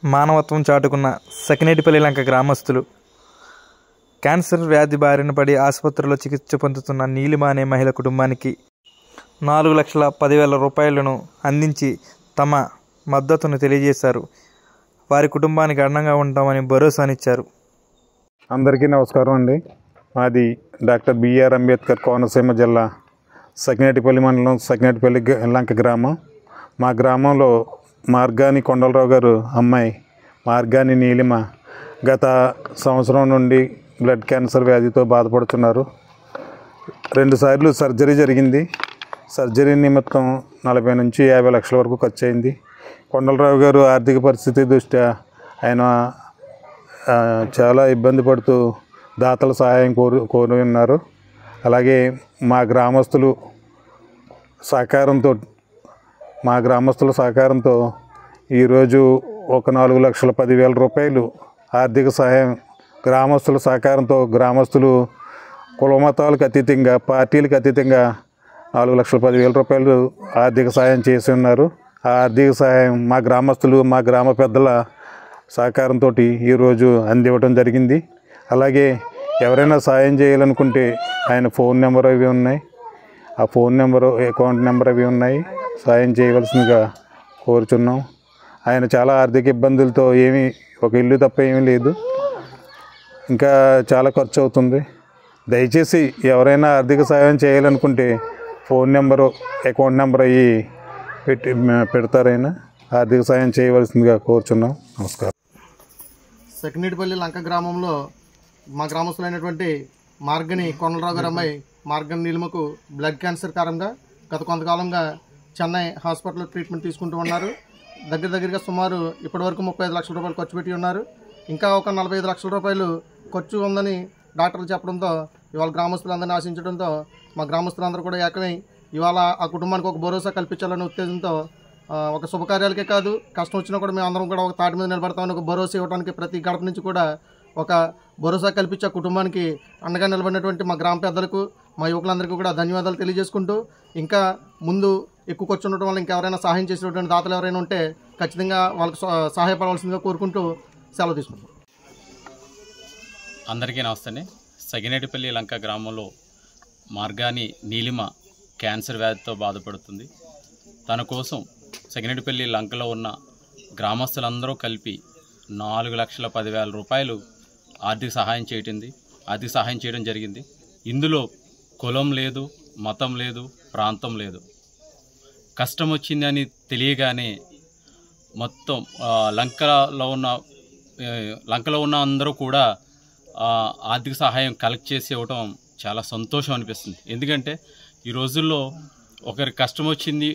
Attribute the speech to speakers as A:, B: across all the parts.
A: మానవత్వం చాటుకున్న సకినేటిపల్లి లంక గ్రామస్తులు క్యాన్సర్ వ్యాధి బారిన పడి ఆసుపత్రిలో చికిత్స పొందుతున్న నీలిమ అనే మహిళ కుటుంబానికి 4,10,000 రూపాయలను అందించి తమ మద్దతును తెలియజేశారు. వారి కుటుంబానికి అండగా ఉంటామని భరోసానిచ్చారు.
B: అందరికీ నమస్కారం అండి. మాది డాక్టర్ బిఆర్ అంబేద్కర్ కోనసీమ జిల్లా సకినేటిపల్లి మండలం సకినేటిపల్లి లంక గ్రామం. మా గ్రామంలో మార్గాని కొండలరావు గారు అమ్మాయి మార్గాని నీలిమ గత సంవత్సరం నుండి బ్లడ్ క్యాన్సర్ వ్యాధితో బాధపడుతున్నారు. 2 సార్లు సర్జరీ జరిగింది. సర్జరీ నిమిత్తం 40 నుంచి 50 లక్షల వరకు ఖర్చు అయింది. కొండలరావు గారు ఆర్థిక పరిస్థితి దృష్ట్యా ఆయన చాలా ఇబ్బంది పడుతూ దాతల సహాయం కోరి ఉన్నారు. అలాగే మా గ్రామస్తుల సహకారంతో ఈరోజు ఒక 4,10,000 రూపాయలు ఆర్థిక సహాయం గ్రామస్తుల సహకారంతో గ్రామస్తులు కులమతాలకు అతీతంగా పార్టీలకు అతీతంగా 4,10,000 రూపాయలు ఆర్థిక సహాయం చేసి ఉన్నారు. ఆ ఆర్థిక సహాయం మా గ్రామస్తులు మా గ్రామ పెద్దల సహకారంతో ఈరోజు అందివ్వడం జరిగింది. అలాగే ఎవరైనా సాయం చేయాలనుకుంటే ఆయన ఫోన్ నెంబర్ అవి ఉన్నాయి, ఆ ఫోన్ నెంబరు అకౌంట్ నెంబర్ అవి ఉన్నాయి, సాయం చేయవలసిందిగా కోరుచున్నాం. ఆయన చాలా ఆర్థిక ఇబ్బందులతో ఒక ఇల్లు తప్ప ఏమీ లేదు, ఇంకా చాలా ఖర్చు అవుతుంది. దయచేసి ఎవరైనా ఆర్థిక సహాయం చేయాలనుకుంటే ఫోన్ నెంబరు అకౌంట్ నెంబర్ అవి పెడతారైనా ఆర్థిక సాయం చేయవలసిందిగా కోరుచున్నాం. నమస్కారం.
C: సకినేటిపల్లి లంక గ్రామంలో మా గ్రామస్తులైనటువంటి మార్గని కొండలరావు గారు అమ్మాయి మార్గని నీలిమకు బ్లడ్ క్యాన్సర్ కారణంగా గత కొంతకాలంగా చెన్నై హాస్పిటల్లో ట్రీట్మెంట్ తీసుకుంటూ ఉన్నారు. దగ్గరగా సుమారు ఇప్పటివరకు 35 లక్షల రూపాయలు ఖర్చు పెట్టి ఉన్నారు. ఇంకా ఒక 45 లక్షల రూపాయలు ఖర్చు ఉందని డాక్టర్లు చెప్పడంతో ఇవాళ గ్రామస్తులందరినీ ఆశించడంతో మా గ్రామస్తులందరూ కూడా ఏకమై ఇవాళ ఆ కుటుంబానికి ఒక భరోసా కల్పించాలనే ఉత్తేజంతో ఒక శుభకార్యాలకే కాదు కష్టం వచ్చినా కూడా మేము అందరం కూడా ఒక తాటి మీద నిలబడతామని ఒక భరోసా ఇవ్వడానికి ప్రతి గడప నుంచి కూడా ఒక భరోసా కల్పించే కుటుంబానికి అండగా నిలబడినటువంటి మా గ్రామ పెద్దలకు మా యువకులందరికీ కూడా ధన్యవాదాలు తెలియజేసుకుంటూ ఇంకా ముందు ఎక్కువ ఖర్చు ఉండటం వల్ల ఇంకెవరైనా సహాయం చేసినటువంటి దాతలు ఎవరైనా ఉంటే ఖచ్చితంగా వాళ్ళకి సహాయపడవలసిందిగా కోరుకుంటూ సెలవు తీసుకుంటాం.
D: అందరికీ నమస్తే. సకినేటిపల్లి లంక గ్రామంలో మార్గాని నీలిమ క్యాన్సర్ వ్యాధితో బాధపడుతుంది. తన కోసం సకినేటిపల్లి లంకలో ఉన్న గ్రామస్తులందరూ కలిపి 4,10,000 రూపాయలు ఆర్థిక సహాయం చేయడం జరిగింది. ఇందులో కులం లేదు, మతం లేదు, ప్రాంతం లేదు. కష్టం వచ్చిందని తెలియగానే మొత్తం లంకలో ఉన్న అందరూ కూడా ఆర్థిక సహాయం కలెక్ట్ చేసి ఇవ్వటం చాలా సంతోషం అనిపిస్తుంది. ఎందుకంటే ఈ రోజుల్లో ఒకరి కష్టం వచ్చింది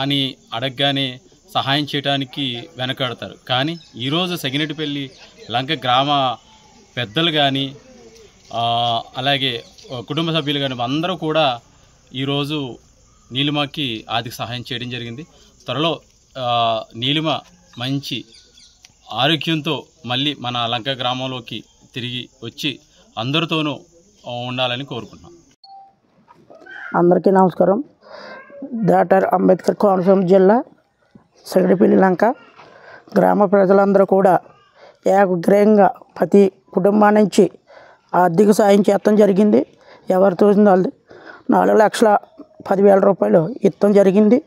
D: అని అడగగానే సహాయం చేయడానికి వెనకాడతారు. కానీ ఈరోజు సకినేటిపల్లి లంక గ్రామ పెద్దలు కానీ అలాగే కుటుంబ సభ్యులు కానీ అందరూ కూడా ఈరోజు నీలిమకి ఆర్థిక సహాయం చేయడం జరిగింది. త్వరలో నీలిమ మంచి ఆరోగ్యంతో మళ్ళీ మన లంక గ్రామంలోకి తిరిగి వచ్చి అందరితోనూ ఉండాలని కోరుకుంటున్నాం.
E: అందరికీ నమస్కారం. డాక్టర్ అంబేద్కర్ కోనసీమ జిల్లా సకినేటిపల్లి లంక గ్రామ ప్రజలందరూ కూడా ఏకగ్రీవంగా ప్రతి కుటుంబం నుంచి ఆర్థిక సాయం చేయడం జరిగింది. ఎవరు తోచిన వాళ్ళు 4,10,000 రూపాయలు ఇవ్వడం జరిగింది.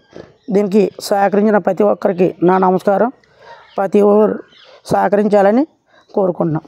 E: దీనికి సహకరించిన ప్రతి ఒక్కరికి నా నమస్కారం. ప్రతి ఒక్కరు సహకరించాలని కోరుకుంటున్నాం.